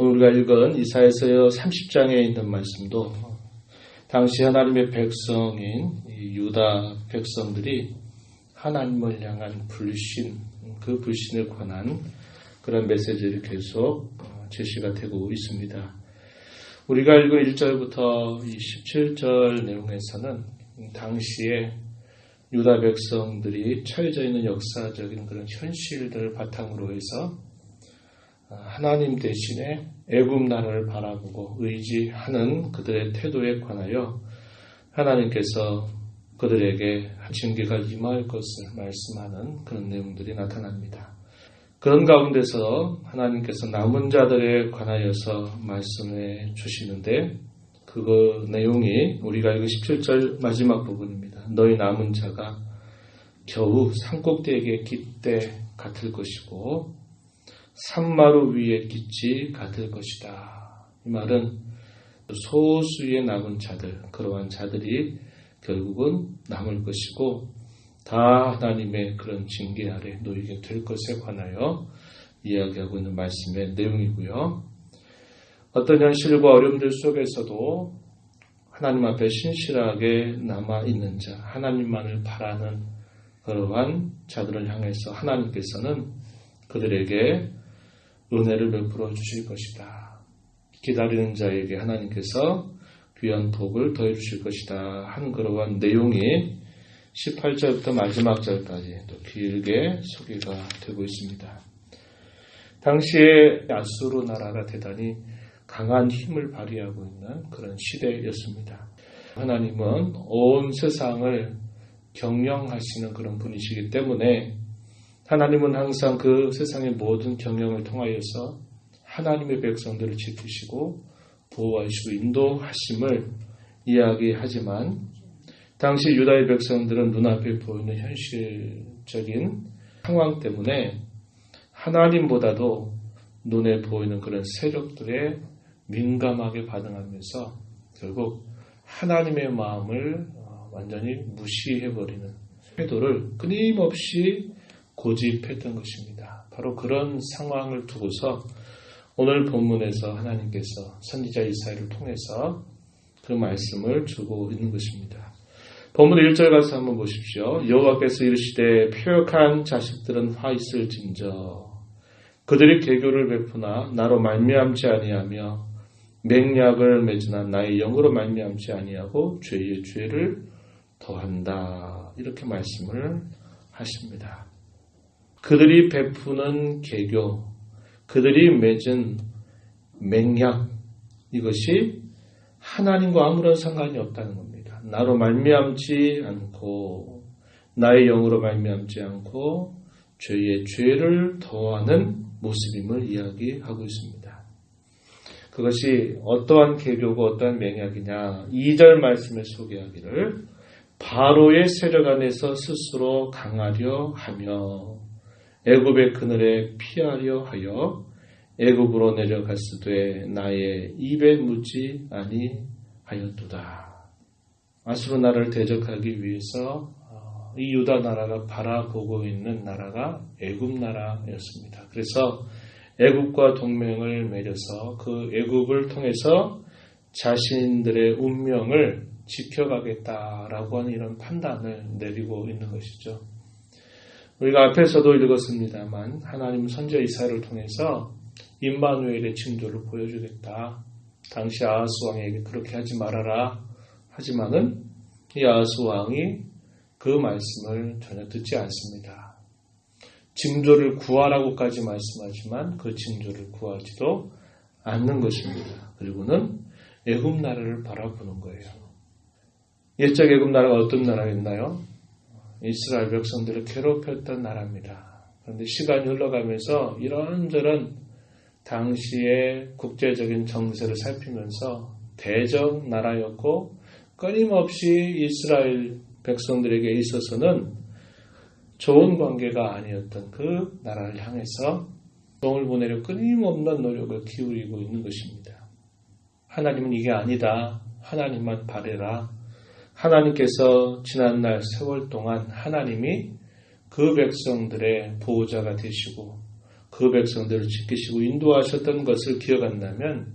우리가 읽은 이사야서 30장에 있는 말씀도 당시 하나님의 백성인 유다 백성들이 하나님을 향한 불신, 그 불신에 관한 그런 메시지를 계속 제시가 되고 있습니다. 우리가 읽은 1절부터 17절 내용에서는 당시에 유다 백성들이 처해져 있는 역사적인 그런 현실들을 바탕으로 해서 하나님 대신에 애굽 나라를 바라보고 의지하는 그들의 태도에 관하여 하나님께서 그들에게 징계가 임할 것을 말씀하는 그런 내용들이 나타납니다. 그런 가운데서 하나님께서 남은 자들에 관하여서 말씀해 주시는데 그 내용이 우리가 읽은 17절 마지막 부분입니다. 너희 남은 자가 겨우 산꼭대기의 깃대 같을 것이고 산마루 위에 깃이 같을 것이다. 이 말은 소수의 남은 자들, 그러한 자들이 결국은 남을 것이고 다 하나님의 그런 징계 아래 놓이게 될 것에 관하여 이야기하고 있는 말씀의 내용이고요. 어떤 현실과 어려움들 속에서도 하나님 앞에 신실하게 남아있는 자, 하나님만을 바라는 그러한 자들을 향해서 하나님께서는 그들에게 은혜를 베풀어 주실 것이다. 기다리는 자에게 하나님께서 귀한 복을 더해 주실 것이다. 한 그러한 내용이 18절부터 마지막 절까지 또 길게 소개가 되고 있습니다. 당시에 아수르 나라가 대단히 강한 힘을 발휘하고 있는 그런 시대였습니다. 하나님은 온 세상을 경영하시는 그런 분이시기 때문에 하나님은 항상 그 세상의 모든 경영을 통하여서 하나님의 백성들을 지키시고 보호하시고 인도하심을 이야기하지만 당시 유다의 백성들은 눈앞에 보이는 현실적인 상황 때문에 하나님보다도 눈에 보이는 그런 세력들에 민감하게 반응하면서 결국 하나님의 마음을 완전히 무시해버리는 태도를 끊임없이 고집했던 것입니다. 바로 그런 상황을 두고서 오늘 본문에서 하나님께서 선지자 이사야를 통해서 그 말씀을 주고 있는 것입니다. 본문 1절 가서 한번 보십시오. 여호와께서 이르시되 표역한 자식들은 화 있을진저 그들이 계교를 베푸나 나로 말미암지 아니하며 맹약을 맺으나 나의 영으로 말미암지 아니하고 죄의 죄를 더한다. 이렇게 말씀을 하십니다. 그들이 베푸는 계교, 그들이 맺은 맹약, 이것이 하나님과 아무런 상관이 없다는 겁니다. 나로 말미암지 않고 나의 영으로 말미암지 않고 죄의 죄를 더하는 모습임을 이야기하고 있습니다. 그것이 어떠한 계교고 어떠한 맹약이냐 2절 말씀에 소개하기를 바로의 세력 안에서 스스로 강하려 하며 애굽의 그늘에 피하려 하여 애굽으로 내려갔으되 나의 입에 묻지 아니하였도다. 아수르 나라를 대적하기 위해서 이 유다 나라가 바라보고 있는 나라가 애굽 나라였습니다. 그래서 애굽과 동맹을 맺어서 그 애굽을 통해서 자신들의 운명을 지켜가겠다라고 하는 이런 판단을 내리고 있는 것이죠. 우리가 앞에서도 읽었습니다만 하나님 선지자 이사야를 통해서 임마누엘의 징조를 보여주겠다. 당시 아하스 왕에게 그렇게 하지 말아라. 하지만은 이 아하스 왕이 그 말씀을 전혀 듣지 않습니다. 징조를 구하라고까지 말씀하지만 그 징조를 구하지도 않는 것입니다. 그리고는 애굽 나라를 바라보는 거예요. 옛적 애굽 나라가 어떤 나라였나요? 이스라엘 백성들을 괴롭혔던 나라입니다. 그런데 시간이 흘러가면서 이런저런 당시의 국제적인 정세를 살피면서 대적 나라였고 끊임없이 이스라엘 백성들에게 있어서는 좋은 관계가 아니었던 그 나라를 향해서 종을 보내려 끊임없는 노력을 기울이고 있는 것입니다. 하나님은 이게 아니다. 하나님만 바래라. 하나님께서 지난날 세월 동안 하나님이 그 백성들의 보호자가 되시고 그 그 백성들을 지키시고 인도하셨던 것을 기억한다면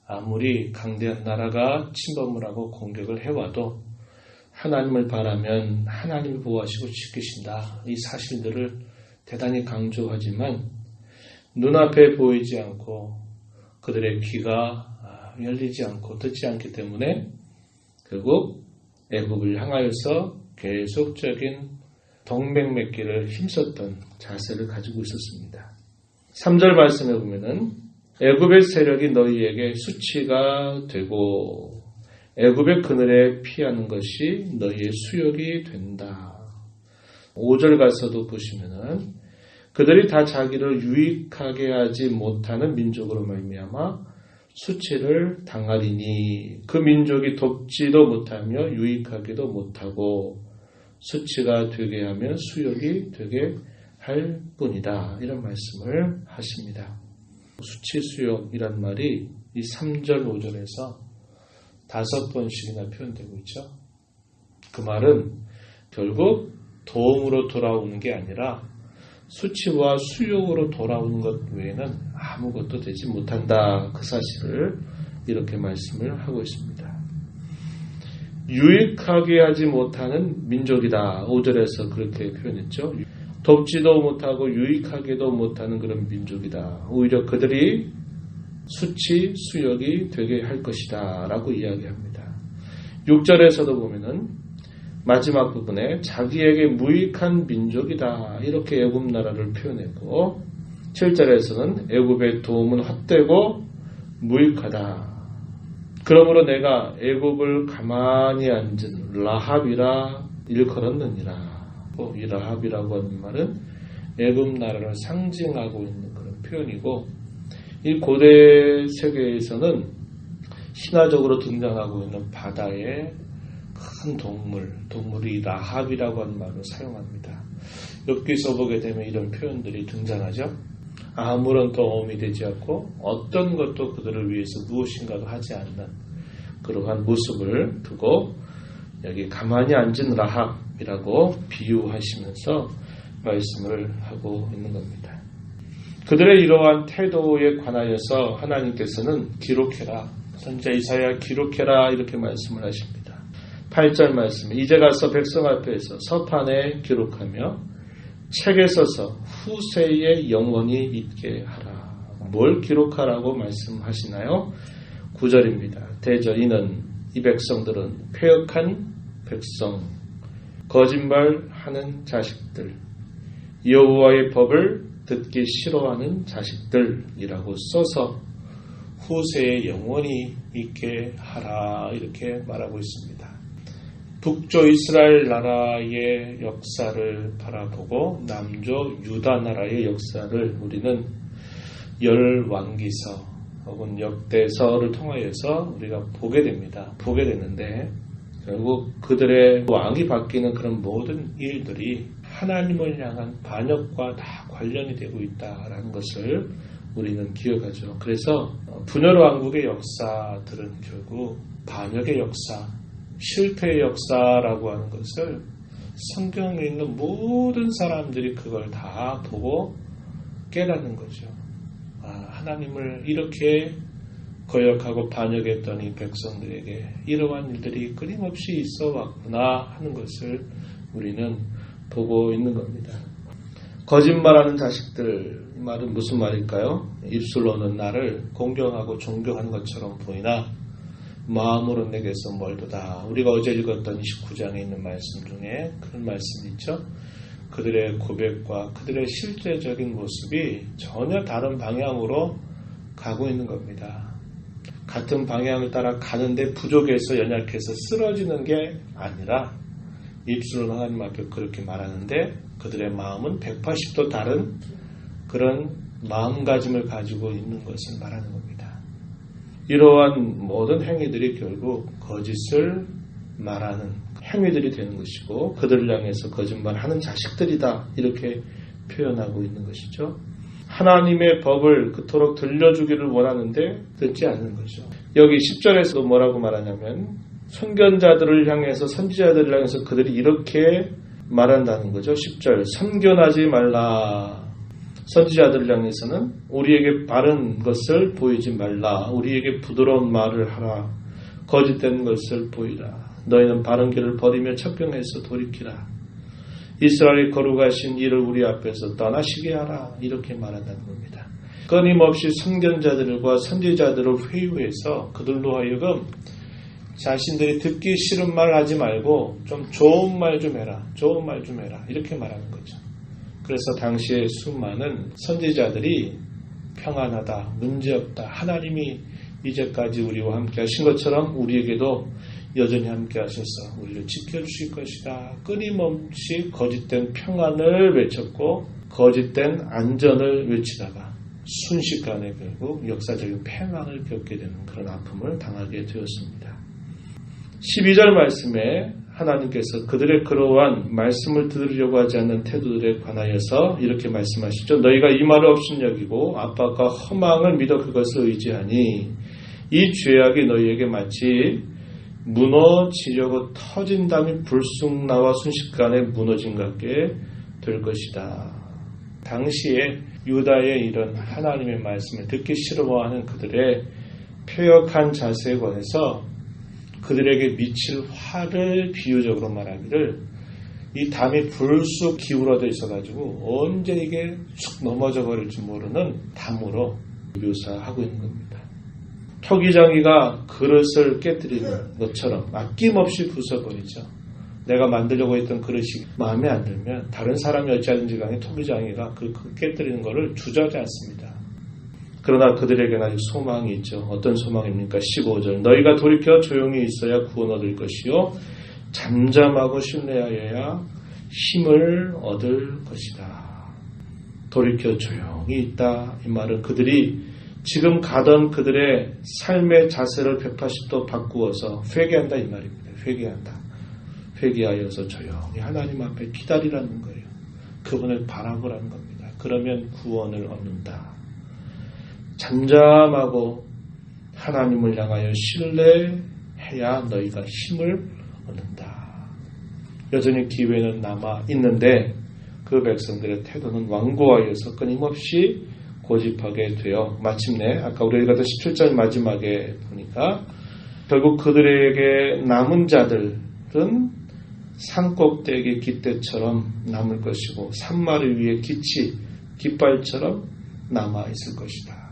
아무리 강대한 나라가 침범을 하고 공격을 해와도 하나님을 바라면 하나님이 보호하시고 지키신다. 이 사실들을 대단히 강조하지만 눈앞에 보이지 않고 그들의 귀가 열리지 않고 듣지 않기 때문에 결국 애굽을 향하여서 계속적인 동맹 맺기를 힘썼던 자세를 가지고 있었습니다. 3절 말씀에 보면은 애굽의 세력이 너희에게 수치가 되고 애굽의 그늘에 피하는 것이 너희의 수욕이 된다. 5절 가서도 보시면은 그들이 다 자기를 유익하게 하지 못하는 민족으로 말미암아 수치를 당하리니 그 민족이 돕지도 못하며 유익하기도 못하고 수치가 되게 하면 수욕이 되게 할 뿐이다. 이런 말씀을 하십니다. 수치 수욕이란 말이 이 3절 5절에서 5번씩이나 표현되고 있죠. 그 말은 결국 도움으로 돌아오는 게 아니라 수치와 수욕으로 돌아오는 것 외에는 아무것도 되지 못한다. 그 사실을 이렇게 말씀을 하고 있습니다. 유익하게 하지 못하는 민족이다. 5절에서 그렇게 표현했죠. 돕지도 못하고 유익하게도 못하는 그런 민족이다. 오히려 그들이 수치, 수욕이 되게 할 것이다. 라고 이야기합니다. 6절에서도 보면은 마지막 부분에 자기에게 무익한 민족이다. 이렇게 애굽 나라를 표현했고 7절에서는 애굽의 도움은 헛되고 무익하다. 그러므로 내가 애굽을 가만히 앉은 라합이라 일컬었느니라. 이 라합이라고 하는 말은 애굽 나라를 상징하고 있는 그런 표현이고 이 고대 세계에서는 신화적으로 등장하고 있는 바다의 큰 동물이 라합이라고 하는 말을 사용합니다. 엽기서 보게 되면 이런 표현들이 등장하죠. 아무런 도움이 되지 않고 어떤 것도 그들을 위해서 무엇인가도 하지 않는 그러한 모습을 두고 여기 가만히 앉은 라합이라고 비유하시면서 말씀을 하고 있는 겁니다. 그들의 이러한 태도에 관하여서 하나님께서는 기록해라. 선지자 이사야 기록해라 이렇게 말씀을 하십니다. 8절 말씀 이제 가서 백성 앞에서 서판에 기록하며 책에 써서 후세에 영원히 있게 하라. 뭘 기록하라고 말씀하시나요? 9절입니다. 대저 이는 이 백성들은 패역한 백성, 거짓말하는 자식들, 여호와의 법을 듣기 싫어하는 자식들이라고 써서 후세에 영원히 있게 하라 이렇게 말하고 있습니다. 북조 이스라엘 나라의 역사를 바라보고 남조 유다 나라의 역사를 우리는 열왕기서 혹은 역대서를 통하여서 우리가 보게 됩니다. 보게 되는데 결국 그들의 왕이 바뀌는 그런 모든 일들이 하나님을 향한 반역과 다 관련이 되고 있다라는 것을 우리는 기억하죠. 그래서 분열 왕국의 역사들은 결국 반역의 역사, 실패의 역사라고 하는 것을 성경에 있는 모든 사람들이 그걸 다 보고 깨닫는 거죠. 하나님을 이렇게 거역하고 반역했던 이 백성들에게 이러한 일들이 끊임없이 있어 왔구나 하는 것을 우리는 보고 있는 겁니다. 거짓말하는 자식들, 이 말은 무슨 말일까요? 입술로는 나를 공경하고 존경하는 것처럼 보이나 마음으로 내게서 멀도다. 우리가 어제 읽었던 29장에 있는 말씀 중에 그런 말씀이 있죠. 그들의 고백과 그들의 실제적인 모습이 전혀 다른 방향으로 가고 있는 겁니다. 같은 방향을 따라 가는데 부족해서 연약해서 쓰러지는 게 아니라 입술로 하나님 앞에 그렇게 말하는데 그들의 마음은 180도 다른 그런 마음가짐을 가지고 있는 것을 말하는 겁니다. 이러한 모든 행위들이 결국 거짓을 말하는 행위들이 되는 것이고 그들을 향해서 거짓말하는 자식들이다 이렇게 표현하고 있는 것이죠. 하나님의 법을 그토록 들려주기를 원하는데 듣지 않는 거죠. 여기 10절에서도 뭐라고 말하냐면 선견자들을 향해서 선지자들을 향해서 그들이 이렇게 말한다는 거죠. 10절 선견하지 말라. 선지자들을 향해서는 우리에게 바른 것을 보이지 말라. 우리에게 부드러운 말을 하라. 거짓된 것을 보이라. 너희는 바른 길을 버리며 천병에서 돌이키라. 이스라엘이 거룩하신 이를 우리 앞에서 떠나시게 하라. 이렇게 말한다는 겁니다. 끊임없이 선견자들과 선지자들을 회유해서 그들로 하여금 자신들이 듣기 싫은 말 하지 말고 좀 좋은 말 좀 해라. 좋은 말 좀 해라. 이렇게 말하는 거죠. 그래서 당시에 수많은 선지자들이 평안하다, 문제없다, 하나님이 이제까지 우리와 함께 하신 것처럼 우리에게도 여전히 함께 하셔서 우리를 지켜주실 것이다. 끊임없이 거짓된 평안을 외쳤고 거짓된 안전을 외치다가 순식간에 결국 역사적인 패망을 겪게 되는 그런 아픔을 당하게 되었습니다. 12절 말씀에 하나님께서 그들의 그러한 말씀을 들으려고 하지 않는 태도들에 관하여서 이렇게 말씀하시죠. 너희가 이 말을 업신여기고 압박과 허망을 믿어 그것을 의지하니 이 죄악이 너희에게 마치 무너지려고 터진 담이 불쑥 나와 순식간에 무너진 것 같게 될 것이다. 당시에 유다의 이런 하나님의 말씀을 듣기 싫어하는 그들의 폐역한 자세에 관해서 그들에게 미칠 화를 비유적으로 말하기를 이 담이 불쑥 기울어져 있어가지고 언제 이게 쑥 넘어져 버릴지 모르는 담으로 묘사하고 있는 겁니다. 토기장이가 그릇을 깨뜨리는 것처럼 아낌없이 부숴버리죠. 내가 만들려고 했던 그릇이 마음에 안 들면 다른 사람이 어찌하든지 간에 토기장이가 그 깨뜨리는 것을 주저하지 않습니다. 그러나 그들에게는 아직 소망이 있죠. 어떤 소망입니까? 15절 너희가 돌이켜 조용히 있어야 구원 얻을 것이요 잠잠하고 신뢰하여야 힘을 얻을 것이다. 돌이켜 조용히 있다. 이 말은 그들이 지금 가던 그들의 삶의 자세를 180도 바꾸어서 회개한다 이 말입니다. 회개한다. 회개하여서 조용히 하나님 앞에 기다리라는 거예요. 그분을 바라보라는 겁니다. 그러면 구원을 얻는다. 잠잠하고 하나님을 향하여 신뢰해야 너희가 힘을 얻는다. 여전히 기회는 남아 있는데 그 백성들의 태도는 완고하여서 끊임없이 고집하게 되어 마침내 아까 우리가 봤던 17절 마지막에 보니까 결국 그들에게 남은 자들은 산꼭대기 깃대처럼 남을 것이고 산마리 위에 깃발처럼 남아 있을 것이다.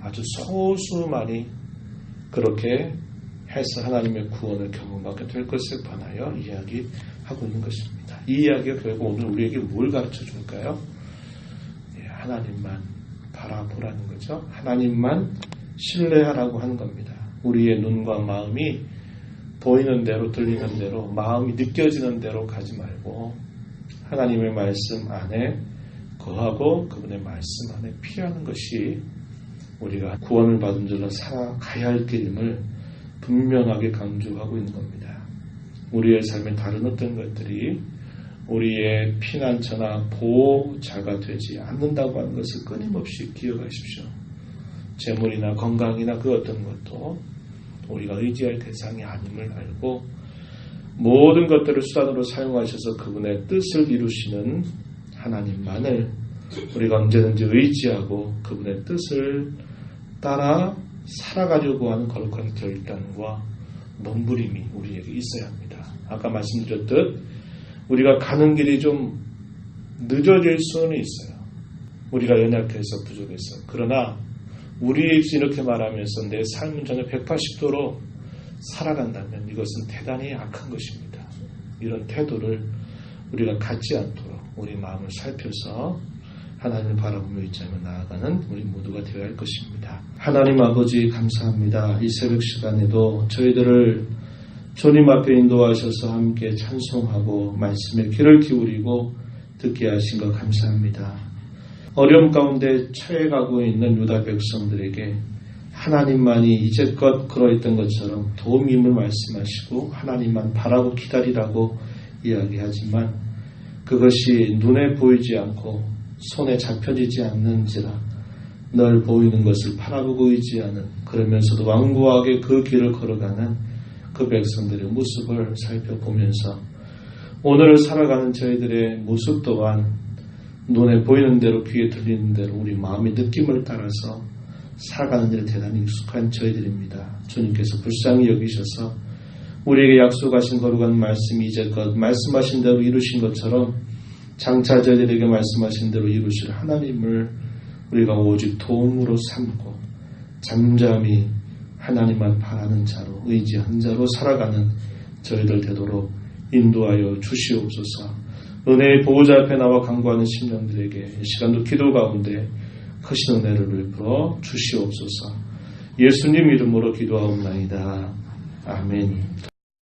아주 소수만이 그렇게 해서 하나님의 구원을 경험하게 될 것에 관하여 이야기하고 있는 것입니다. 이 이야기가 결국 오늘 우리에게 뭘 가르쳐 줄까요? 하나님만 바라보라는 거죠. 하나님만 신뢰하라고 하는 겁니다. 우리의 눈과 마음이 보이는 대로 들리는 대로 마음이 느껴지는 대로 가지 말고 하나님의 말씀 안에 거하고 그분의 말씀 안에 피하는 것이 우리가 구원을 받은 자로 살아가야 할 길임을 분명하게 강조하고 있는 겁니다. 우리의 삶의 다른 어떤 것들이 우리의 피난처나 보호자가 되지 않는다고 하는 것을 끊임없이 기억하십시오. 재물이나 건강이나 그 어떤 것도 우리가 의지할 대상이 아님을 알고 모든 것들을 수단으로 사용하셔서 그분의 뜻을 이루시는 하나님만을 우리가 언제든지 의지하고 그분의 뜻을 따라 살아가려고 하는 거룩한 결단과 몸부림이 우리에게 있어야 합니다. 아까 말씀드렸듯 우리가 가는 길이 좀 늦어질 수는 있어요. 우리가 연약해서 부족해서. 그러나 우리 입술 이렇게 말하면서 내 삶은 전혀 180도로 살아간다면 이것은 대단히 악한 것입니다. 이런 태도를 우리가 갖지 않도록 우리 마음을 살펴서 하나님을 바라보며 있자며 나아가는 우리 모두가 되어야 할 것입니다. 하나님 아버지 감사합니다. 이 새벽 시간에도 저희들을 주님 앞에 인도하셔서 함께 찬송하고 말씀에 귀를 기울이고 듣게 하신 것 감사합니다. 어려움 가운데 처해가고 있는 유다 백성들에게 하나님만이 이제껏 그러했던 것처럼 도움임을 말씀하시고 하나님만 바라고 기다리라고 이야기하지만 그것이 눈에 보이지 않고 손에 잡혀지지 않는지라 늘 보이는 것을 바라보고 의지하는 그러면서도 완고하게 그 길을 걸어가는 그 백성들의 모습을 살펴보면서 오늘을 살아가는 저희들의 모습 또한 눈에 보이는 대로 귀에 들리는 대로 우리 마음의 느낌을 따라서 살아가는 일에 대단히 익숙한 저희들입니다. 주님께서 불쌍히 여기셔서 우리에게 약속하신 거룩한 말씀이 이제껏 말씀하신 대로 이루신 것처럼 장차 저희들에게 말씀하신 대로 이루실 하나님을 우리가 오직 도움으로 삼고 잠잠히 하나님만 바라는 자로 의지한 자로 살아가는 저희들 되도록 인도하여 주시옵소서. 은혜의 보호자 앞에 나와 간구하는 심령들에게 이 시간도 기도 가운데 크신 은혜를 베풀어 주시옵소서. 예수님 이름으로 기도하옵나이다. 아멘.